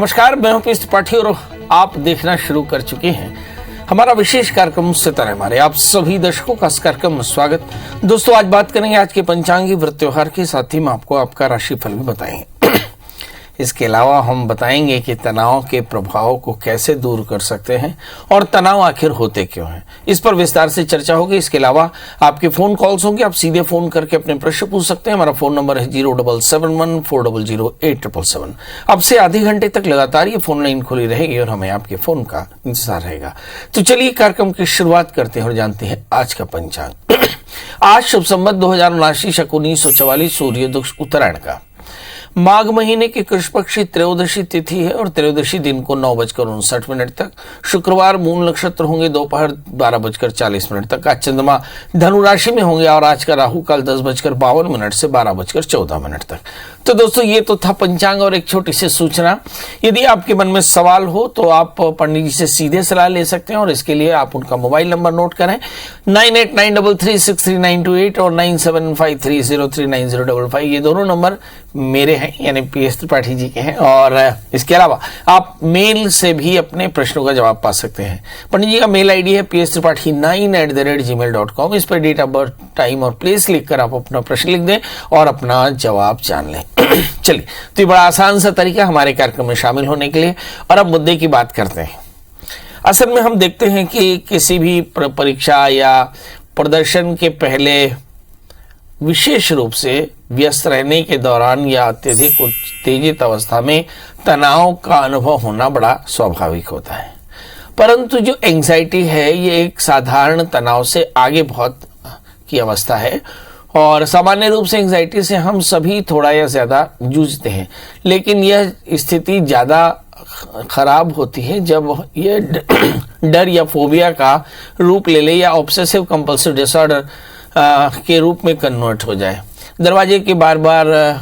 नमस्कार, मैं हूं पीएस त्रिपाठी और आप देखना शुरू कर चुके हैं हमारा विशेष कार्यक्रम सितारे हमारे। आप सभी दर्शकों का इस कार्यक्रम में स्वागत। दोस्तों, आज बात करेंगे आज के पंचांगी व्रत त्योहार के, साथ ही में आपको आपका राशिफल भी बताएंगे। इसके अलावा हम बताएंगे कि तनाव के प्रभाव को कैसे दूर कर सकते हैं और तनाव आखिर होते क्यों हैं, इस पर विस्तार से चर्चा होगी। इसके अलावा आपके फोन कॉल्स होंगे, आप सीधे फोन करके अपने प्रश्न पूछ सकते हैं। हमारा फोन नंबर है 07714008777। अब से आधे घंटे तक लगातार ये फोन लाइन खुली रहेगी और हमें आपके फोन का इंतजार रहेगा। तो चलिए कार्यक्रम की शुरुआत करते हैं और जानते हैं आज का पंचांग। आज शुभ संवत 2079 शक 1944 सूर्योदय उत्तरायण का माघ महीने की कृष्ण पक्ष की त्रयोदशी तिथि है और त्रयोदशी दिन को 9:59 तक। शुक्रवार मूल नक्षत्र होंगे दोपहर 12:40 तक। आज चंद्रमा धनु राशि में होंगे और आज का राहु काल 10:52 से 12:14 तक। तो दोस्तों, ये तो था पंचांग और एक छोटी सी सूचना। यदि आपके मन में सवाल हो तो आप पंडित जी से सीधे सलाह ले सकते हैं और इसके लिए आप उनका मोबाइल नंबर नोट करें 9893363928 और 9753039055। ये दोनों नंबर मेरे हैं, यानी पीएस त्रिपाठी जी के हैं। और इसके अलावा आप मेल से भी अपने प्रश्नों का जवाब पा सकते हैं। पंडित जी का मेल आईडी है pstripathi9@gmail.com। इस पर डेट ऑफ बर्थ, टाइम और प्लेस लिखकर आप अपना प्रश्न लिख दें और अपना जवाब जान लें। चलिए, तो ये बड़ा आसान सा तरीका हमारे कार्यक्रम में शामिल होने के लिए। और अब मुद्दे की बात करते हैं। असल में हम देखते हैं कि किसी भी परीक्षा या प्रदर्शन के पहले विशेष रूप से व्यस्त रहने के दौरान या अत्यधिक उत्तेजित अवस्था में तनाव का अनुभव होना बड़ा स्वाभाविक होता है। परंतु जो एंग्जाइटी है ये एक साधारण तनाव से आगे बहुत की अवस्था है और सामान्य रूप से एंग्जाइटी से हम सभी थोड़ा या ज्यादा जूझते हैं। लेकिन यह स्थिति ज्यादा खराब होती है जब यह डर या फोबिया का रूप ले ले या ऑब्सेसिव कंपल्सिव डिसऑर्डर के रूप में कन्वर्ट हो जाए। दरवाजे के बार बार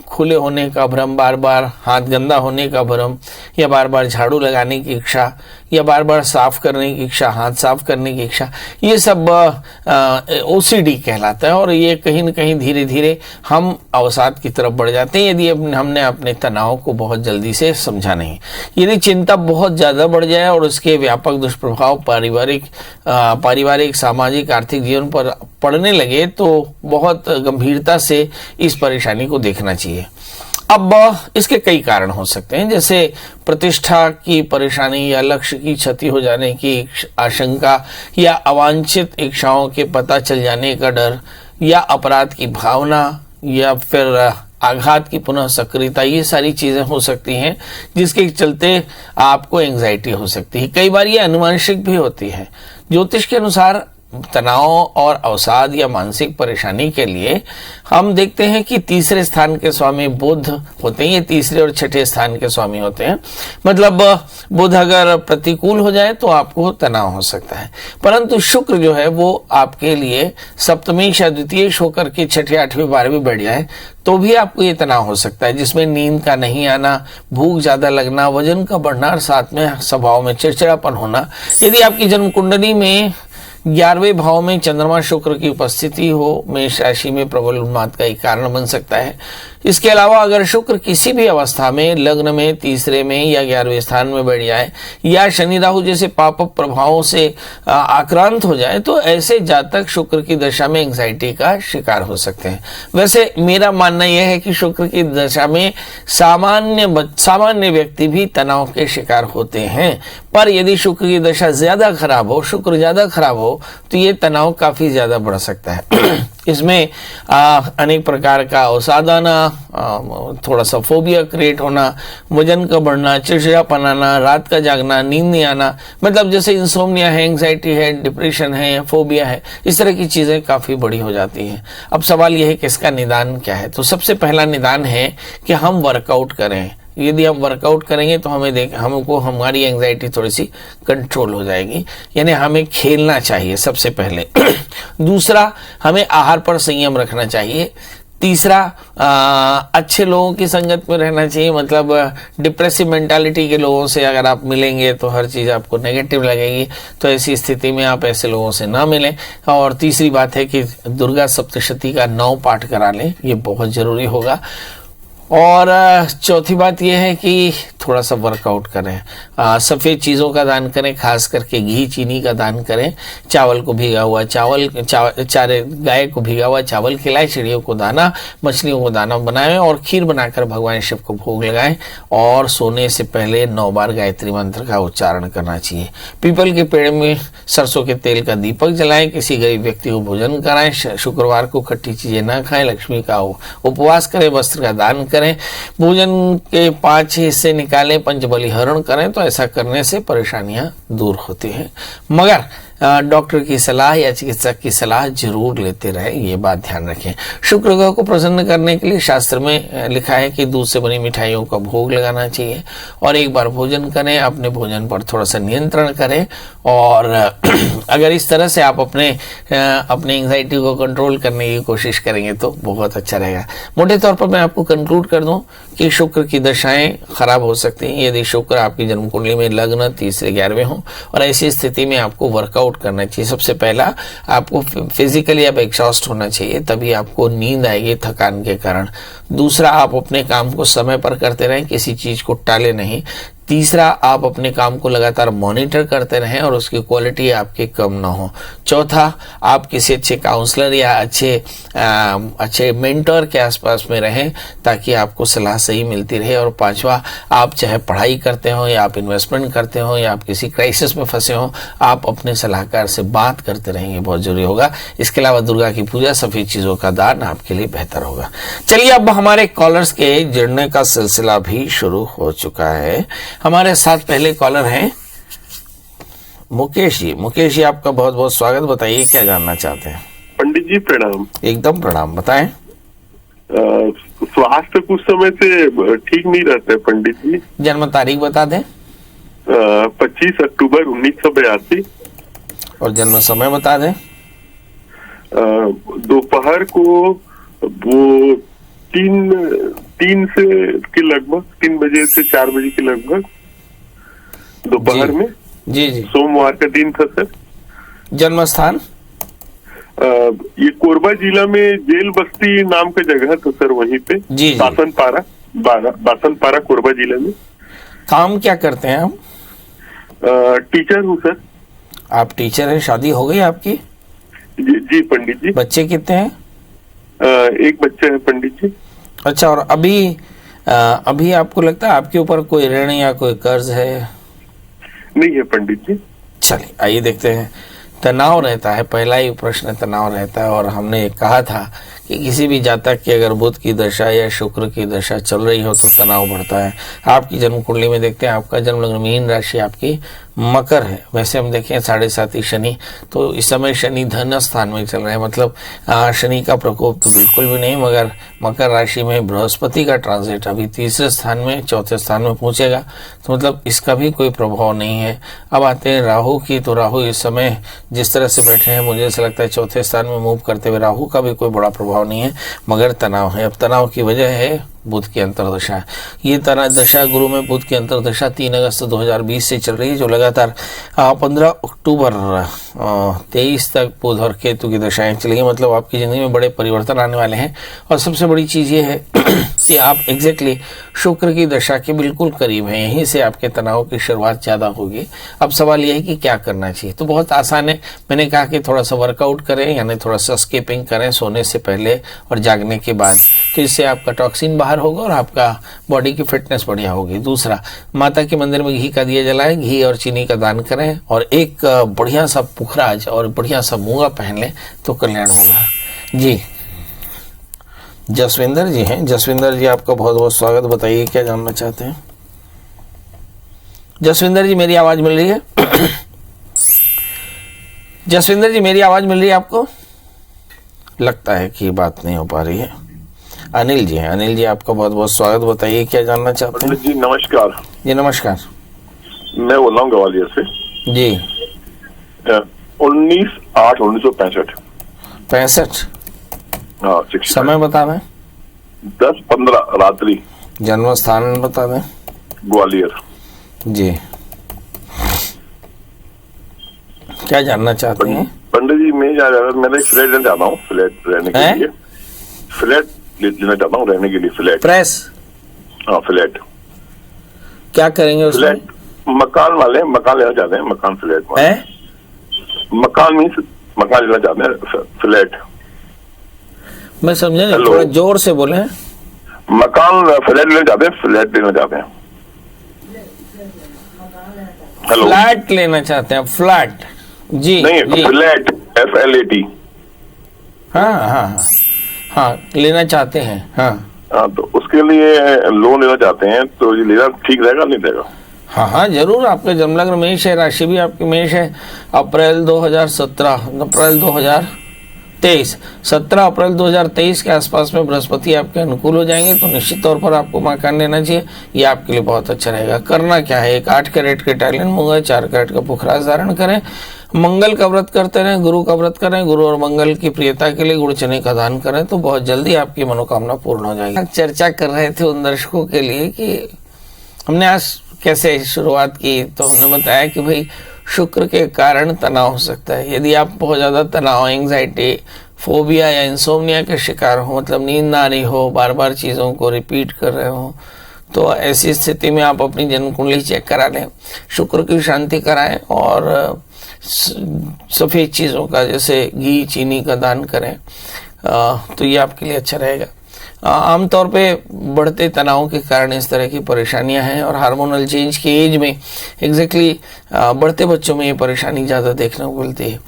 खुले होने का भ्रम, बार बार हाथ गंदा होने का भ्रम, या बार बार झाड़ू लगाने की इच्छा, या बार बार साफ करने की इच्छा, हाथ साफ करने की इच्छा, ये सब ओसीडी कहलाता है। और ये कहीं न कहीं धीरे धीरे हम अवसाद की तरफ बढ़ जाते हैं यदि हमने अपने तनाव को बहुत जल्दी से समझा नहीं। यदि चिंता बहुत ज़्यादा बढ़ जाए और उसके व्यापक दुष्प्रभाव पारिवारिक, सामाजिक, आर्थिक जीवन पर पड़ने लगे तो बहुत गंभीरता से इस परेशानी को देखना चाहिए। अब इसके कई कारण हो सकते हैं, जैसे प्रतिष्ठा की परेशानी या लक्ष्य की क्षति हो जाने की आशंका या अवांछित इच्छाओं के पता चल जाने का डर या अपराध की भावना या फिर आघात की पुनः सक्रियता। ये सारी चीजें हो सकती हैं जिसके चलते आपको एंग्जाइटी हो सकती है। कई बार ये अनुवांशिक भी होती है। ज्योतिष के अनुसार तनाव और अवसाद या मानसिक परेशानी के लिए हम देखते हैं कि तीसरे स्थान के स्वामी बुध होते हैं। ये तीसरे और छठे स्थान के स्वामी होते हैं। मतलब बुध अगर प्रतिकूल हो जाए तो आपको तनाव हो सकता है। परंतु शुक्र जो है वो आपके लिए सप्तमी या द्वितीय होकर के छठे, 8वें, 12वें बढ़ जाए तो भी आपको ये तनाव हो सकता है, जिसमें नींद का नहीं आना, भूख ज्यादा लगना, वजन का बढ़ना और साथ में स्वभाव में चिड़चिड़ापन होना। यदि आपकी जन्म कुंडली में 11वें भाव में चंद्रमा शुक्र की उपस्थिति हो, मेष राशि में प्रबल उन्माद का एक कारण बन सकता है। इसके अलावा अगर शुक्र किसी भी अवस्था में लग्न में, तीसरे में या 11वें स्थान में बैठ जाए या शनि राहु जैसे पाप प्रभावों से आक्रांत हो जाए तो ऐसे जातक शुक्र की दशा में एंग्जाइटी का शिकार हो सकते हैं। वैसे मेरा मानना यह है कि शुक्र की दशा में सामान्य व्यक्ति भी तनाव के शिकार होते हैं, पर यदि शुक्र की दशा ज्यादा खराब हो, शुक्र ज्यादा खराब हो तो ये तनाव काफी ज्यादा बढ़ सकता है। इसमें अनेक प्रकार का अवसाद आना, थोड़ा सा फोबिया क्रिएट होना, वजन का बढ़ना, चिड़चिड़ापन आना, रात का जागना, नींद नहीं आना, मतलब जैसे इंसोम्निया है, एंग्जाइटी है, डिप्रेशन है, फोबिया है, इस तरह की चीजें काफी बड़ी हो जाती हैं। अब सवाल यह है कि इसका निदान क्या है। तो सबसे पहला निदान है कि हम वर्कआउट करें। यदि हम वर्कआउट करेंगे तो हमको हमारी एंग्जाइटी थोड़ी सी कंट्रोल हो जाएगी, यानी हमें खेलना चाहिए सबसे पहले। दूसरा, हमें आहार पर संयम रखना चाहिए। तीसरा, अच्छे लोगों की संगत में रहना चाहिए। मतलब डिप्रेसिव मेंटालिटी के लोगों से अगर आप मिलेंगे तो हर चीज आपको नेगेटिव लगेगी, तो ऐसी स्थिति में आप ऐसे लोगों से ना मिलें। और तीसरी बात है कि दुर्गा सप्तशती का 9 पाठ करा लें, ये बहुत जरूरी होगा। और चौथी बात यह है कि थोड़ा सा वर्कआउट करें, सफ़ेद चीज़ों का दान करें, खास करके घी चीनी का दान करें, चावल को भीगा हुआ चारे गाय को भीगा हुआ चावल खिलाएं, चिड़ियों को दाना, मछलियों को दाना बनाएं और खीर बनाकर भगवान शिव को भोग लगाएं और सोने से पहले 9 बार गायत्री मंत्र का उच्चारण करना चाहिए। पीपल के पेड़ में सरसों के तेल का दीपक जलाएं, किसी गरीब व्यक्ति को भोजन कराएं, शुक्रवार को खट्टी चीजें ना खाएं, लक्ष्मी का उपवास करें, वस्त्र का दान करें, भोजन के 5 हिस्से निकालें, पंचबली हरण करें। तो ऐसा करने से परेशानियां दूर होती हैं, मगर डॉक्टर की सलाह या चिकित्सक की सलाह जरूर लेते रहे, ये बात ध्यान रखें। शुक्र ग्रह को प्रसन्न करने के लिए शास्त्र में लिखा है कि दूध से बनी मिठाइयों का भोग लगाना चाहिए और एक बार भोजन करें, अपने भोजन पर थोड़ा सा नियंत्रण करें और अगर इस तरह से आप अपने एंग्जाइटी को कंट्रोल करने की कोशिश करेंगे तो बहुत अच्छा रहेगा। मोटे तौर पर मैं आपको कंक्लूड कर दूं कि शुक्र की दशाएं खराब हो सकती हैं यदि शुक्र आपकी जन्म कुंडली में लग्न 3 से 11वें हो, और ऐसी स्थिति में आपको वर्कआउट करना चाहिए। सबसे पहला आपको फिजिकली अब एग्जॉस्ट होना चाहिए, तभी आपको नींद आएगी थकान के कारण। दूसरा, आप अपने काम को समय पर करते रहें, किसी चीज को टाले नहीं। तीसरा, आप अपने काम को लगातार मॉनिटर करते रहें और उसकी क्वालिटी आपकी कम ना हो। चौथा, आप किसी अच्छे काउंसलर या अच्छे मेंटर के आसपास में रहें ताकि आपको सलाह सही मिलती रहे। और पांचवा, आप चाहे पढ़ाई करते हो या आप इन्वेस्टमेंट करते हो या आप किसी क्राइसिस में फंसे हो, आप अपने सलाहकार से बात करते रहेंगे, बहुत जरूरी होगा। इसके अलावा दुर्गा की पूजा, सफेद चीजों का दान आपके लिए बेहतर होगा। चलिए, अब हमारे कॉलर्स के जुड़ने का सिलसिला भी शुरू हो चुका है। हमारे साथ पहले कॉलर हैं मुकेश जी। मुकेश जी, आपका बहुत बहुत स्वागत। बताइए क्या जानना चाहते हैं। पंडित जी प्रणाम। एकदम प्रणाम, बताएं। स्वास्थ्य कुछ समय से ठीक नहीं रहते पंडित जी। जन्म तारीख बता दें। 25 अक्टूबर 1982। और जन्म समय बता दें। दोपहर को वो 3 से के लगभग 3 बजे से 4 बजे के लगभग दोपहर में। जी जी। सोमवार का दिन था सर। जन्म स्थान ये कोरबा जिला में जेल बस्ती नाम का जगह था सर, वहीं पे। जी। बासनपारा कोरबा जिले में। काम क्या करते हैं आप? टीचर हूँ सर। आप टीचर हैं, शादी हो गई आपकी? जी पंडित जी। बच्चे कितने हैं? एक बच्चा है पंडित जी। अच्छा, और अभी आपको लगता है आपके ऊपर कोई ऋण या कोई कर्ज है? नहीं है पंडित जी। चलिए, आइए देखते हैं। तनाव रहता है, पहला ही प्रश्न तनाव रहता है। और हमने कहा था कि किसी भी जातक की अगर बुध की दशा या शुक्र की दशा चल रही हो तो तनाव बढ़ता है। आपकी जन्म कुंडली में देखते हैं, आपका जन्म लग्न मीन राशि आपकी मकर है। वैसे हम देखें 7.5 शनि, तो इस समय शनि धन स्थान में चल रहे हैं, मतलब शनि का प्रकोप तो बिल्कुल भी नहीं, मगर मकर राशि में बृहस्पति का ट्रांजिट अभी 3रे स्थान में 4थे स्थान में पहुंचेगा, तो मतलब इसका भी कोई प्रभाव नहीं है। अब आते हैं राहु की, तो राहु इस समय जिस तरह से बैठे हैं मुझे ऐसा लगता है 4थे स्थान में मूव करते हुए राहु का भी कोई बड़ा प्रभाव नहीं है, मगर तनाव है। अब तनाव की वजह है बुध की अंतरदशा। ये दशा गुरु में बुध की अंतरदशा 3 अगस्त 2020 से चल रही है, जो लगातार 15 अक्टूबर 23 तक बुध और केतु की दशाएं चलेंगी। मतलब आपकी जिंदगी में बड़े परिवर्तन आने वाले हैं। और सबसे बड़ी चीज ये है कि आप एग्जैक्टली शुक्र की दशा के बिल्कुल करीब हैं, यहीं से आपके तनाव की शुरुआत ज्यादा होगी। अब सवाल यह है कि क्या करना चाहिए, तो बहुत आसान है। मैंने कहा कि थोड़ा सा वर्कआउट करें, यानी थोड़ा सा स्किपिंग करें सोने से पहले और जागने के बाद, तो इससे आपका टॉक्सिन बाहर होगा और आपका बॉडी की फिटनेस बढ़िया होगी। दूसरा, माता के मंदिर में घी का दिया जलाएं, घी और चीनी का दान करें और एक बढ़िया सा पुखराज और बढ़िया सा मूंगा पहन लें तो कल्याण होगा। जी, जसविंदर जी हैं। जसविंदर जी, आपका बहुत बहुत स्वागत। बताइए क्या जानना चाहते हैं। जसविंदर जी, मेरी आवाज मिल रही है? जसविंदर जी, मेरी आवाज मिल रही है आपको? लगता है कि बात नहीं हो पा रही है। अनिल जी हैं। अनिल जी, आपका बहुत बहुत स्वागत। बताइए क्या जानना चाहते हैं। जी नमस्कार। जी नमस्कार। मैं बोल रहा हूँ ग्वालियर से। जी। 19/8/1965। 65? हाँ। समय बता दें। 10:15 रात्रि। जन्म स्थान बता दें। ग्वालियर। जी, क्या जानना चाहते हैं? पंडित जी, मैं मेरा एक फ्लैट लेना चाहता हूँ, फ्लैट रहने के लिए। फ्लैट लेना चाहता हूँ रहने के लिए। फ्लैट? प्रेस? हाँ, फ्लैट। क्या करेंगे उसमें? फ्लैट, मकान वाले मकान लेना चाहते हैं, मकान फ्लैट है? मकान मीन्स मकान लेना चाहते हैं, फ्लैट। मैं समझे नहीं, हेलो। थोड़ा जोर से बोले। मकान फ्लैट लेना चाहते हैं, फ्लैट लेना चाहते हैं। हेलो। फ्लैट लेना चाहते हैं, फ्लैट? जी नहीं, जी। Flat, FLAT। हाँ हाँ हाँ हाँ, लेना चाहते हैं। हाँ हाँ, तो उसके लिए लोन लेना चाहते हैं, तो ये लेना ठीक रहेगा नहीं रहेगा? हाँ हाँ जरूर। आपके जन्मलग्न मेष है, राशि भी आपकी मेष है। अप्रैल 2023 17 अप्रैल 2023 के आसपास में बृहस्पति आपके अनुकूल हो जाएंगे, तो निश्चित तौर पर आपको मकान लेना चाहिए। ये आपके लिए बहुत अच्छा रहेगा। करना क्या है, एक 8 कैरेट के टाइलिन मूंगा, 4 कैरेट का पुखराज धारण करें, मंगल का व्रत करते रहें, गुरु का व्रत करें, गुरु और मंगल की प्रियता के लिए गुड़ चने का दान करें, तो बहुत जल्दी आपकी मनोकामना पूर्ण हो जाएगी। चर्चा कर रहे थे उन दर्शकों के लिए कि हमने आज कैसे शुरुआत की, तो हमने बताया कि भाई शुक्र के कारण तनाव हो सकता है। यदि आप बहुत ज़्यादा तनाव, एंग्जाइटी, फोबिया या इंसोम्निया के शिकार हो, मतलब नींद ना आ रही हो, बार बार चीज़ों को रिपीट कर रहे हो, तो ऐसी स्थिति में आप अपनी जन्म कुंडली चेक करा लें, शुक्र की शांति कराएं और सफ़ेद चीज़ों का जैसे घी, चीनी का दान करें, तो ये आपके लिए अच्छा रहेगा। आमतौर पे बढ़ते तनाव के कारण इस तरह की परेशानियां हैं, और हार्मोनल चेंज की एज में एग्जैक्टली बढ़ते बच्चों में ये परेशानी ज़्यादा देखने को मिलती है,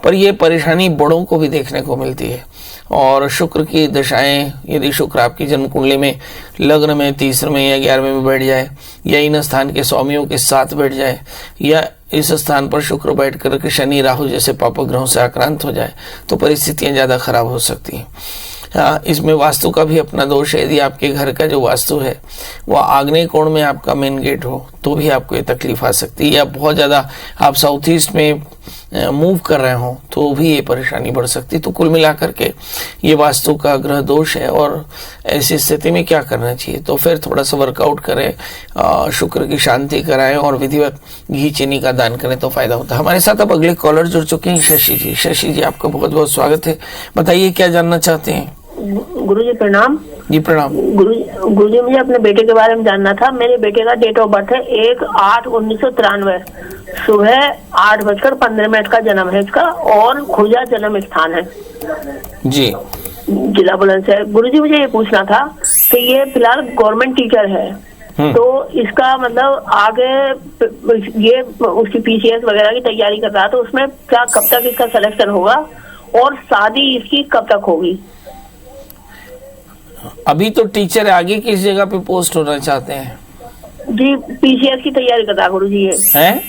पर ये परेशानी बड़ों को भी देखने को मिलती है। और शुक्र की दशाएं, यदि शुक्र आपकी जन्म कुंडली में लग्न में 30वें या 11वें में बैठ जाए, या इन स्थान के स्वामियों के साथ बैठ जाए, या इस स्थान पर शुक्र बैठ कर शनि राहु जैसे पाप ग्रहों से आक्रांत हो जाए, तो परिस्थितियां ज़्यादा खराब हो सकती हैं। इसमें वास्तु का भी अपना दोष है। यदि आपके घर का जो वास्तु है वह आग्नेय कोण में आपका मेन गेट हो, तो भी आपको ये तकलीफ आ सकती है, या बहुत ज़्यादा आप साउथ ईस्ट में मूव कर रहे हो तो भी ये परेशानी बढ़ सकती है। तो कुल मिलाकर के ये वास्तु का ग्रह दोष है, और ऐसी स्थिति में क्या करना चाहिए, तो फिर थोड़ा सा वर्कआउट करें, शुक्र की शांति कराएं और विधिवत घी चीनी का दान करें, तो फायदा होता है। हमारे साथ अब अगले कॉलर जुड़ चुके हैं, शशि जी। शशि जी, आपका बहुत बहुत स्वागत है। बताइए क्या जानना चाहते हैं? गुरुजी प्रणाम। जी प्रणाम। गुरुजी मुझे अपने बेटे के बारे में जानना था। मेरे बेटे का डेट ऑफ बर्थ है 1/8/1993, सुबह 8:15 का जन्म है इसका, और खुजा जन्म स्थान है जी, जिला बुलंदशहर। गुरुजी मुझे ये पूछना था कि ये फिलहाल गवर्नमेंट टीचर है, तो इसका मतलब आगे ये उसकी PCS वगैरह की तैयारी कर रहा है, तो उसमें क्या कब तक इसका सिलेक्शन होगा, और शादी इसकी कब तक होगी? अभी तो टीचर, आगे किस जगह पे पोस्ट होना चाहते हैं? जी PCS की तैयारी कर रहा है गुरुजी। है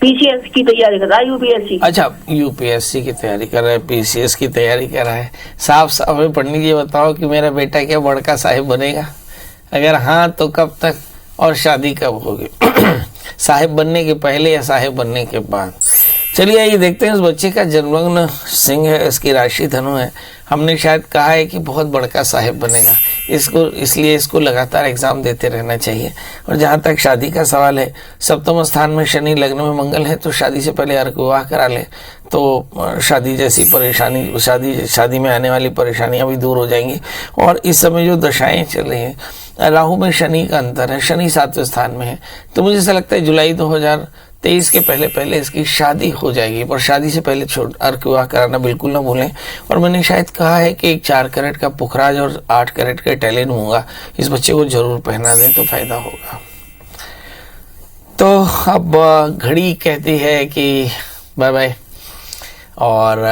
PCS की तैयारी कर रहा है, UPSC। अच्छा, UPSC की तैयारी कर रहा है, PCS की तैयारी कर रहा है। साफ साफ हमें पंडित जी बताओ कि मेरा बेटा क्या बड़का साहिब बनेगा? अगर हाँ तो कब तक, और शादी कब होगी? साहिब बनने के पहले या साहिब बनने के बाद? चलिए आइए देखते हैं। इस बच्चे का जन्मलग्न सिंह है, इसकी राशि धनु है। हमने शायद कहा है कि बहुत बड़का साहिब बनेगा, इसलिए इसको लगातार एग्जाम देते रहना चाहिए। और जहाँ तक शादी का सवाल है, सप्तम स्थान में शनि, लग्न में मंगल है, तो शादी से पहले अर्क विवाह करा ले, तो शादी जैसी परेशानी, शादी में आने वाली परेशानियां भी दूर हो जाएंगी। और इस समय जो दशाएं चल रही हैं, राहु में शनि का अंतर है, शनि 7वें स्थान में है, तो मुझे ऐसा लगता है जुलाई 2023 के पहले इसकी शादी हो जाएगी। पर शादी से पहले अर्क विवाह कराना बिल्कुल ना भूलें। और मैंने शायद कहा है कि एक 4 कैरेट का पुखराज और 8 कैरेट का टाइलिन मूंगा इस बच्चे को जरूर पहना दें, तो फायदा होगा। तो अब घड़ी कहती है कि बाय बाय, और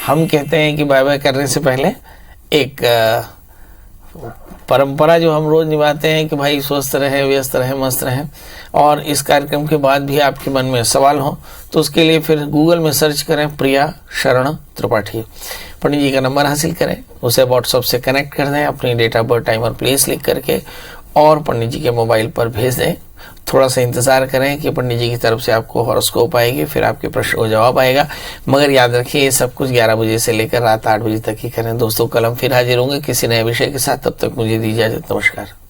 हम कहते हैं कि बाय बाय करने से पहले एक परंपरा जो हम रोज निभाते हैं कि भाई स्वस्थ रहे, व्यस्त रहे, मस्त रहे। और इस कार्यक्रम के बाद भी आपके मन में सवाल हो तो उसके लिए फिर गूगल में सर्च करें प्रिया शरण त्रिपाठी, पंडित जी का नंबर हासिल करें, उसे व्हाट्सएप से कनेक्ट कर दें, अपनी डेट ऑफ बर्थ, टाइम और प्लेस लिख करके, और पंडित जी के मोबाइल पर भेज दें। थोड़ा सा इंतजार करें कि पंडित जी की तरफ से आपको हॉरोस्कोप आएगी, फिर आपके प्रश्न को जवाब आएगा। मगर याद रखिए ये सब कुछ 11 बजे से लेकर रात 8 बजे तक ही करें। दोस्तों, कल हम फिर हाजिर होंगे किसी नए विषय के साथ। तब तक मुझे दीजिए इजाजत। नमस्कार।